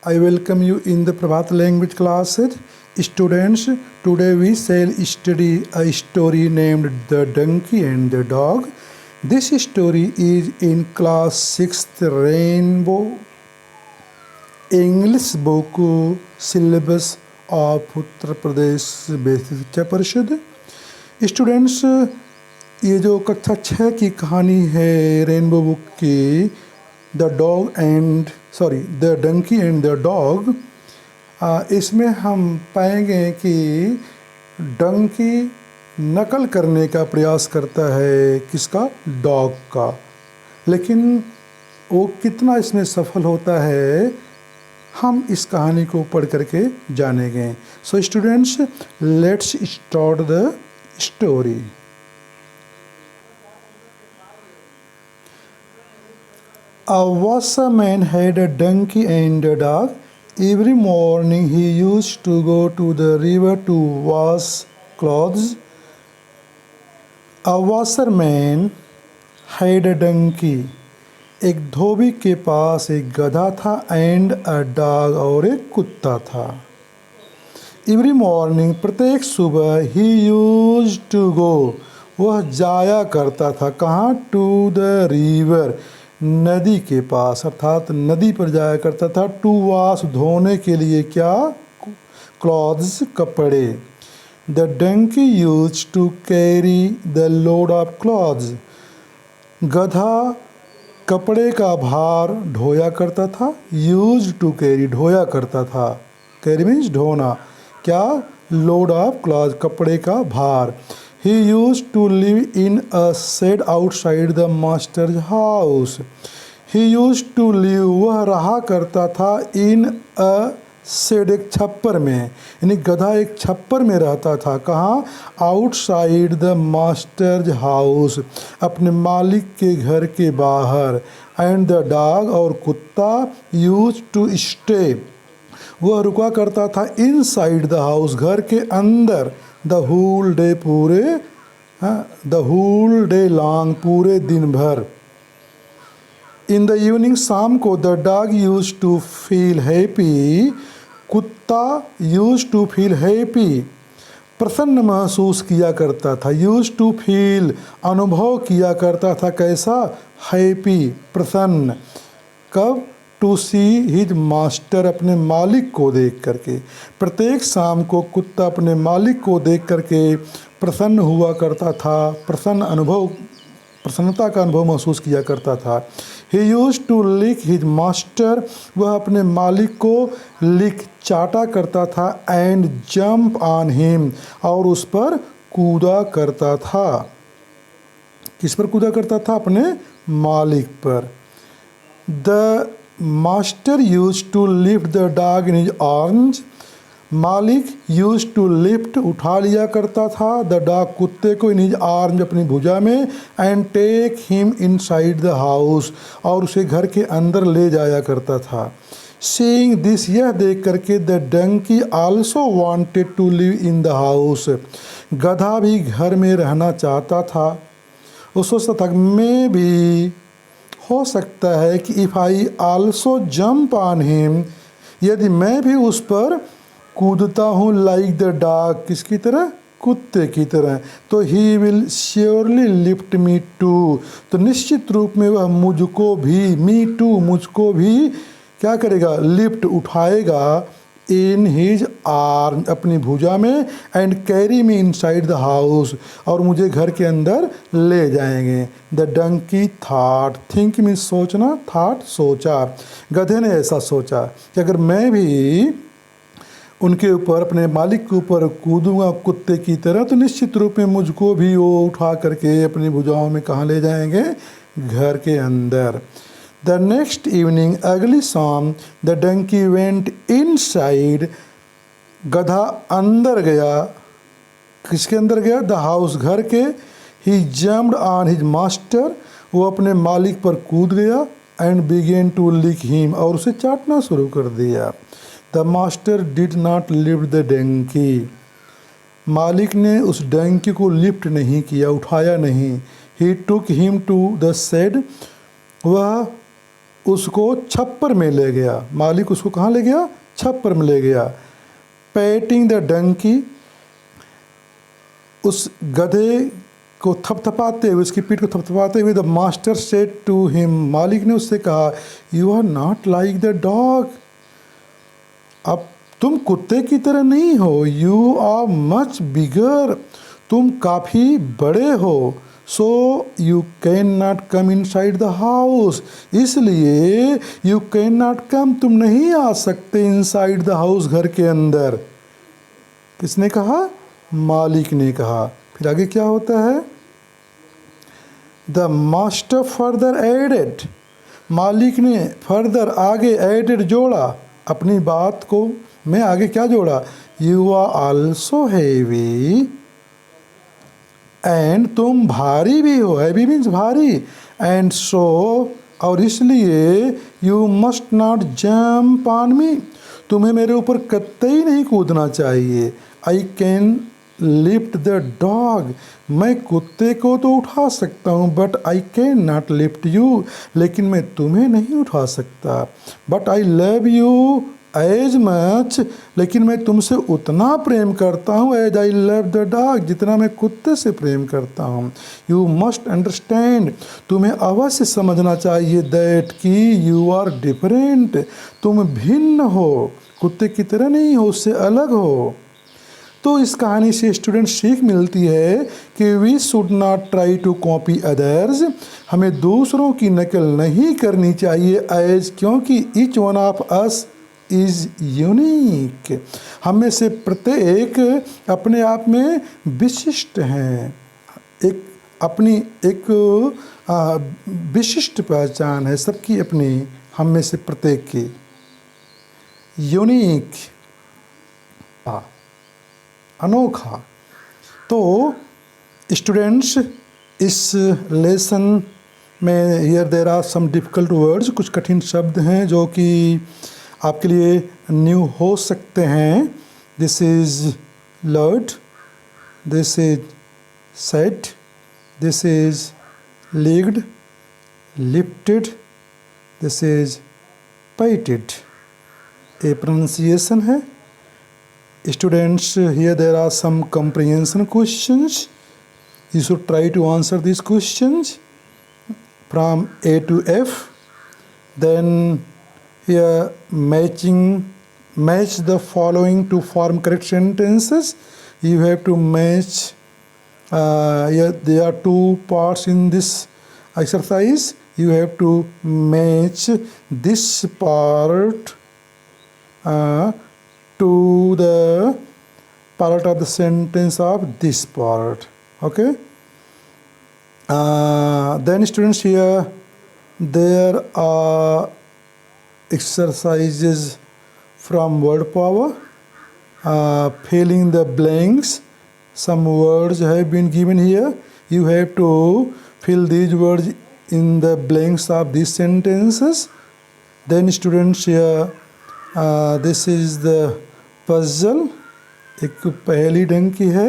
I welcome you in the Prabhat language classes. Students, today we shall study a story named The Donkey and the Dog. This story is in class 6th Rainbow English book syllabus of Uttar Pradesh Basic Shiksha Parishad. Students, ये जो कक्षा 6 की कहानी है rainbow book की the donkey and the dog, इसमें हम पाएंगे कि डंकी नकल करने का प्रयास करता है किसका? डॉग का। लेकिन वो कितना इसमें सफल होता है हम इस कहानी को पढ़ करके जानेंगे। So students, let's start the story. A washerman had a donkey and a dog. Every morning he used to go to the river to wash clothes. A washerman had a donkey. एक धोबी के पास एक गधा था and a dog और एक कुत्ता था। Every morning प्रत्येक सुबह ही यूज टू गो, वह जाया करता था। कहाँ? टू द रिवर, नदी के पास, अर्थात नदी पर जाया करता था। टू वॉश, धोने के लिए। क्या? क्लॉथ्स, कपड़े। The donkey use to carry the load of clothes, गधा कपड़े का भार ढोया करता था। यूज टू कैरी, ढोया करता था। कैरी मीन्स ढोना। क्या? लोड ऑफ क्लॉथ, कपड़े का भार। He used to live in a shed outside the master's house. He used to live, वह रहा करता था। इन अ शेड, एक छप्पर में, यानी गधा एक छप्पर में रहता था। कहाँ? आउटसाइड द मास्टर्स हाउस, अपने मालिक के घर के बाहर। एंड द डॉग, और कुत्ता, यूज टू स्टे, वह रुका करता था। इनसाइड द हाउस, घर के अंदर। द होल डे, पूरे द होल डे लॉन्ग, पूरे दिन भर। इन द इवनिंग, शाम को, the dog use to feel happy, कुत्ता यूज टू फील हैप्पी, प्रसन्न महसूस किया करता था। यूज टू फील, अनुभव किया करता था। कैसा? हैप्पी, प्रसन्न। कब? टू सी हिज मास्टर, अपने मालिक को देख करके। प्रत्येक शाम को कुत्ता अपने मालिक को देख करके प्रसन्न हुआ करता था। प्रसन्नता का अनुभव महसूस किया करता था। He used to lick his master, वह अपने मालिक को लिक, चाटा करता था। एंड जंप ऑन हिम, और उस पर कूदा करता था। किस पर कूदा करता था? अपने मालिक पर। The master use to lift the dog in his arms, मालिक यूज टू लिफ्ट, उठा लिया करता था। द डॉग, कुत्ते को, इन हिज आर्म्स, अपनी भुजा में। And take him inside the house, और उसे घर के अंदर ले जाया करता था। सीइंग दिस, यह देख करके, the donkey also wanted to live in the house, गधा भी घर में रहना चाहता था। वो सोचता था मैं भी, हो सकता है कि if I also jump on him, यदि मैं भी उस पर कूदता हूँ, लाइक द डॉग, किसकी तरह? कुत्ते की तरह, तो he will surely lift me too, तो निश्चित रूप में वह मुझको भी, मी टू, मुझको भी क्या करेगा? लिफ्ट, उठाएगा। इन हिज आर्म, अपनी भुजा में। And carry me inside the house, और मुझे घर के अंदर ले जाएंगे। The donkey thought, think means सोचना, थॉट, सोचा। गधे ने ऐसा सोचा कि अगर मैं भी उनके ऊपर, अपने मालिक के ऊपर कूदूंगा कुत्ते की तरह, तो निश्चित रूप में मुझको भी वो उठा करके अपनी भुजाओं में कहाँ ले जाएंगे? घर के अंदर। The next evening, अगली शाम, the donkey went inside, गधा अंदर गया। किसके अंदर गया? The house, घर के। He jumped on his master, वो अपने मालिक पर कूद गया। And began to lick him, और उसे चाटना शुरू कर दिया। The master did not lift the donkey, मालिक ने उस डंकी को लिफ्ट नहीं किया, उठाया नहीं। He took him to the shed, वह उसको छप्पर में ले गया। मालिक उसको कहाँ ले गया? छप्पर में ले गया। पैटिंग द डंकी, उस गधे को थपथपाते हुए, उसकी पीठ को थपथपाते हुए, the master said to him, मालिक ने उससे कहा, you are not like the dog, अब तुम कुत्ते की तरह नहीं हो, यू आर मच बिगर, तुम काफ़ी बड़े हो, so you can not come in side the house, इसलिए यू कैन नॉट कम, तुम नहीं आ सकते इन साइड द हाउस, घर के अंदर। किसने कहा? मालिक ने कहा। फिर आगे क्या होता है? द मास्टर फर्दर एडेड, मालिक ने फर्दर आगे एडेड जोड़ा, अपनी बात को मैं आगे क्या जोड़ा? You are also heavy, and तुम भारी भी हो, हैवी मीन्स भारी, एंड सो और इसलिए you must not jump on me, तुम्हें मेरे ऊपर कतई नहीं कूदना चाहिए। I can lift the dog, मैं कुत्ते को तो उठा सकता हूँ, but I can not lift you, लेकिन मैं तुम्हें नहीं उठा सकता। But I love you as much, लेकिन मैं तुमसे उतना प्रेम करता हूँ, as I love the dog, जितना मैं कुत्ते से प्रेम करता हूँ। यू मस्ट अंडरस्टैंड, तुम्हें अवश्य समझना चाहिए, दैट कि यू आर डिफरेंट, तुम भिन्न हो, कुत्ते की तरह नहीं हो, उससे अलग हो। तो इस कहानी से स्टूडेंट सीख मिलती है कि we should not try to copy others, हमें दूसरों की नकल नहीं करनी चाहिए, एज क्योंकि each one of us is unique, हम में से प्रत्येक अपने आप में विशिष्ट हैं, एक अपनी एक विशिष्ट पहचान है सबकी अपनी, हम में से प्रत्येक की यूनिक, अनोखा। तो स्टूडेंट्स, इस लेसन में here there are some difficult words, कुछ कठिन शब्द हैं जो कि आपके लिए न्यू हो सकते हैं। This is lord, this is set, this is legged, lifted, this is पैटेड। A pronunciation है। Students, here there are some comprehension questions. You should try to answer these questions from A to F. Then here match the following to form correct sentences. You have to match. Here there are two parts in this exercise. You have to match this part to the part of the sentence of this part. Okay. Then students, here there are exercises from word power, filling the blanks. Some words have been given here. You have to fill these words in the blanks of these sentences. Then students, here this is the puzzle, एक पहेली ढंग की है।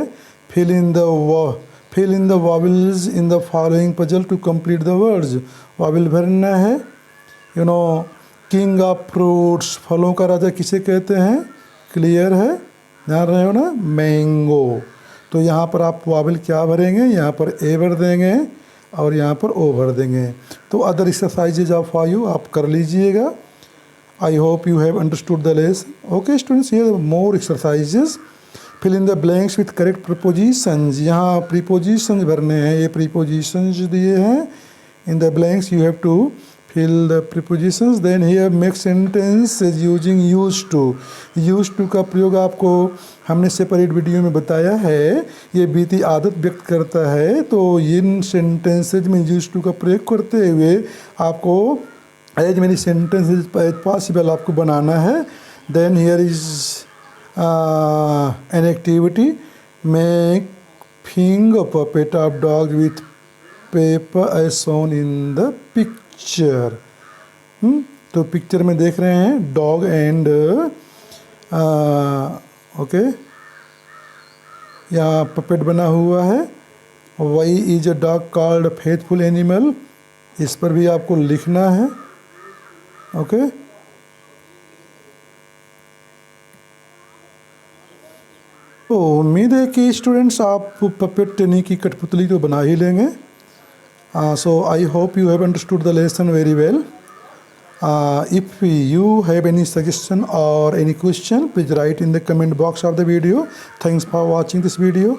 fill in the vowels in the following puzzle to complete the words. Vowel भरना है। King of fruits, फलों का राजा किसे कहते हैं? क्लियर है, ध्यान रहे हो ना? मैंगो। तो यहाँ पर आप वावल क्या भरेंगे? यहाँ पर ए भर देंगे और यहाँ पर ओ भर देंगे। तो अदर एक्सरसाइजेज ऑफ यू आप कर लीजिएगा। I hope you have understood the lesson. Okay students, here are more exercises. Fill in the blanks with correct prepositions. यहाँ prepositions भरने हैं, ये prepositions दिए हैं। In the blanks you have to fill the prepositions. Then here make sentences using used to. Used to का प्रयोग आपको हमने सेपरेट वीडियो में बताया है। ये बीती आदत व्यक्त करता है, तो इन sentences में used to का प्रयोग करते हुए आपको as many sentences as possible आपको बनाना है। Then here is an activity, make finger puppet of dog with paper as shown in the picture. तो पिक्चर में देख रहे हैं डॉग एंड ओके, यहाँ पपेट बना हुआ है। Why is a dog called faithful animal, इस पर भी आपको लिखना है। ओके। तो उम्मीद है कि स्टूडेंट्स आप पपेट टेनी की कठपुतली तो बना ही लेंगे। So I hope you have understood the lesson very well. If you have any suggestion or any question, please write in the comment box of the video. Thanks for watching this video.